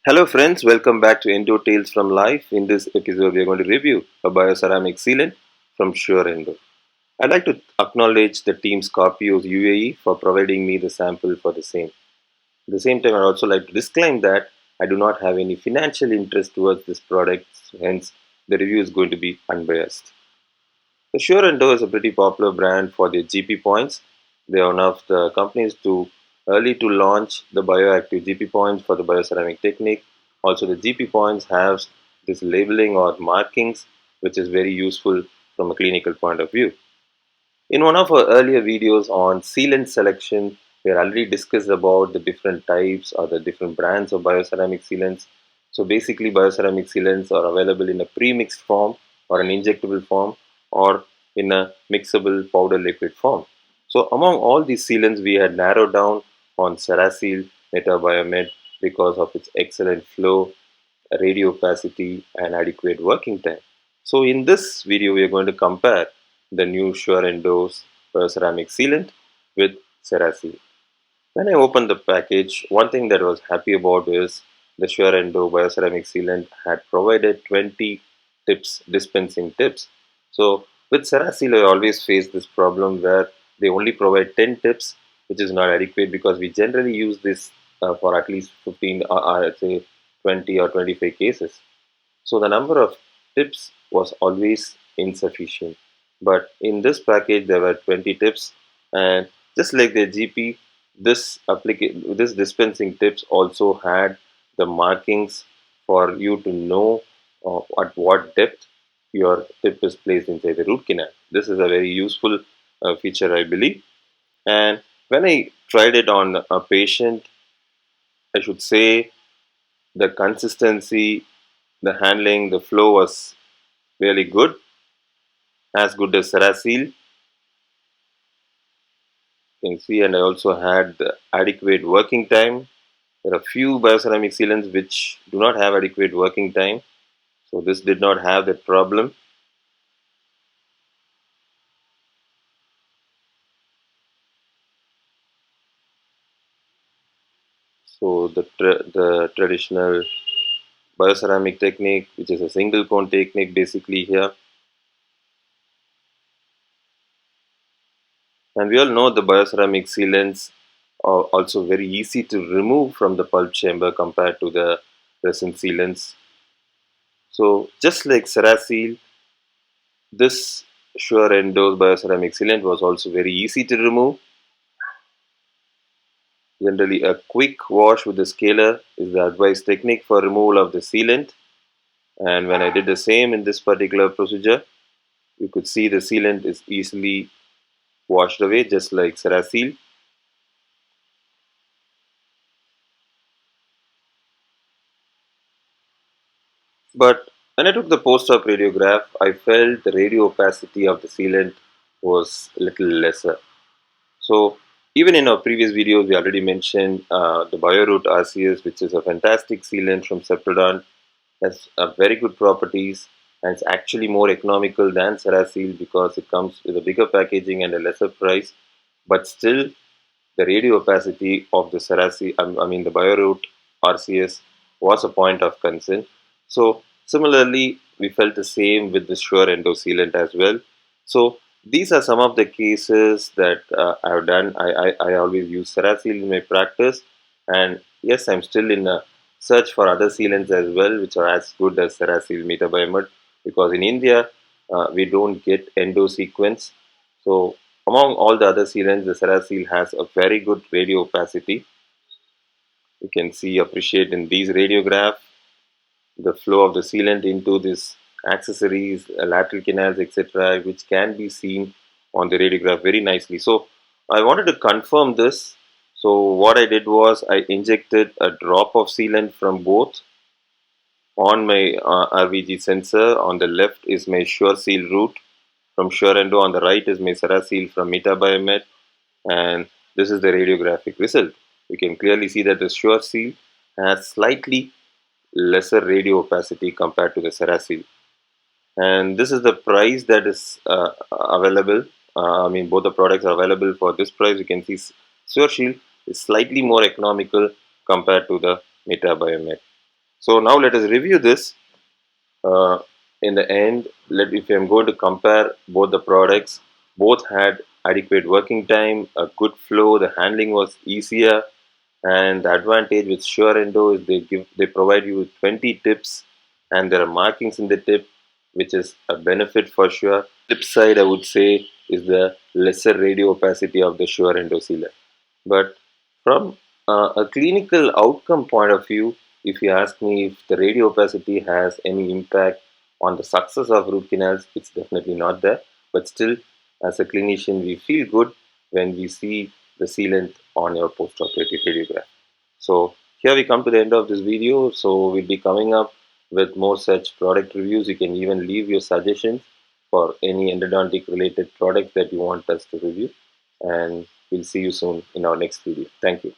Hello friends, welcome back to Endo Tales from Life. In this episode, we are going to review a bioceramic sealant from Sure-endo. I'd like to acknowledge the team Scorpios UAE for providing me the sample for the same. At the same time, I'd also like to disclaim that I do not have any financial interest towards this product, hence the review is going to be unbiased. The Sure-endo is a pretty popular brand for their GP points. They are one of the companies to early to launch the bioactive GP points for the bioceramic technique. Also, the GP points have this labeling or markings, which is very useful from a clinical point of view. In one of our earlier videos on sealant selection, we already discussed about the different types or the different brands of bioceramic sealants. So basically, bioceramic sealants are available in a pre-mixed form or an injectable form or in a mixable powder liquid form. So among all these sealants, we had narrowed down on Cerasil Metabiomed because of its excellent flow, radio opacity, and adequate working time. So in this video, we are going to compare the new Sure-endo's ceramic sealant with Cerasil. When I opened the package, one thing that I was happy about is the Sure-endo bioceramic sealant had provided 20 tips, dispensing tips. So with Cerasil, I always face this problem where they only provide 10 tips, which is not adequate because we generally use this for at least 15, I'd say 20 or 25 cases. So the number of tips was always insufficient. But in this package, there were 20 tips, and just like the GP, this dispensing tips also had the markings for you to know at what depth your tip is placed inside the root canal. This is a very useful feature, I believe. And when I tried it on a patient, I should say the consistency, the handling, the flow was really good, as good as Cerasil. You can see, and I also had the adequate working time. There are few bioceramic sealants which do not have adequate working time, so this did not have that problem. So the traditional bioceramic technique, which is a single cone technique, basically here, and we all know the bioceramic sealants are also very easy to remove from the pulp chamber compared to the resin sealants. So just like Cerasil, this Sure-endo bioceramic sealant was also very easy to remove. Generally, a quick wash with the scaler is the advised technique for removal of the sealant. And when I did the same in this particular procedure, you could see the sealant is easily washed away, just like Cerasil. But when I took the post-op radiograph, I felt the radio opacity of the sealant was a little lesser. So even in our previous videos, we already mentioned the BioRoot RCS, which is a fantastic sealant from Septodont, has very good properties, and it's actually more economical than Cerasil because it comes with a bigger packaging and a lesser price. But still, the radio opacity of the Cerasil, the BioRoot RCS, was a point of concern. So similarly, we felt the same with the Sure-endo sealant as well. So these are some of the cases that I have done. I always use Cerasil in my practice, and yes, I'm still in a search for other sealants as well, which are as good as Cerasil Metabiomed, because in India we don't get endo sequence. So among all the other sealants, the Cerasil has a very good radio opacity. You can appreciate in these radiograph the flow of the sealant into these accessories, lateral canals, etc., which can be seen on the radiograph very nicely. So I wanted to confirm this. So what I did was I injected a drop of sealant from both on my RVG sensor. On the left is my Sure-seal root from Sure-endo. On the right is my Cerasil from Metabiomed, and this is the radiographic result. You can clearly see that the Sure-seal has slightly lesser radio opacity compared to the Cerasil, and this is the price that is available. Both the products are available for this price. You can see Sure-shield is slightly more economical compared to the Metabiomed. So now let us review this. Uh, in the end, if I'm going to compare both the products, both had adequate working time, a good flow, the handling was easier, and the advantage with Sure-endo is they provide you with 20 tips, and there are markings in the tip, which is a benefit for sure. Flip side, I would say, is the lesser radio opacity of the Sure-endo sealer. But from a clinical outcome point of view, if you ask me if the radio opacity has any impact on the success of root canals, it's definitely not there. But still, as a clinician, we feel good when we see the sealant on your post-operative radiograph. So here we come to the end of this video. So we'll be coming up with more such product reviews. You can even leave your suggestions for any endodontic related products that you want us to review. And we'll see you soon in our next video. Thank you.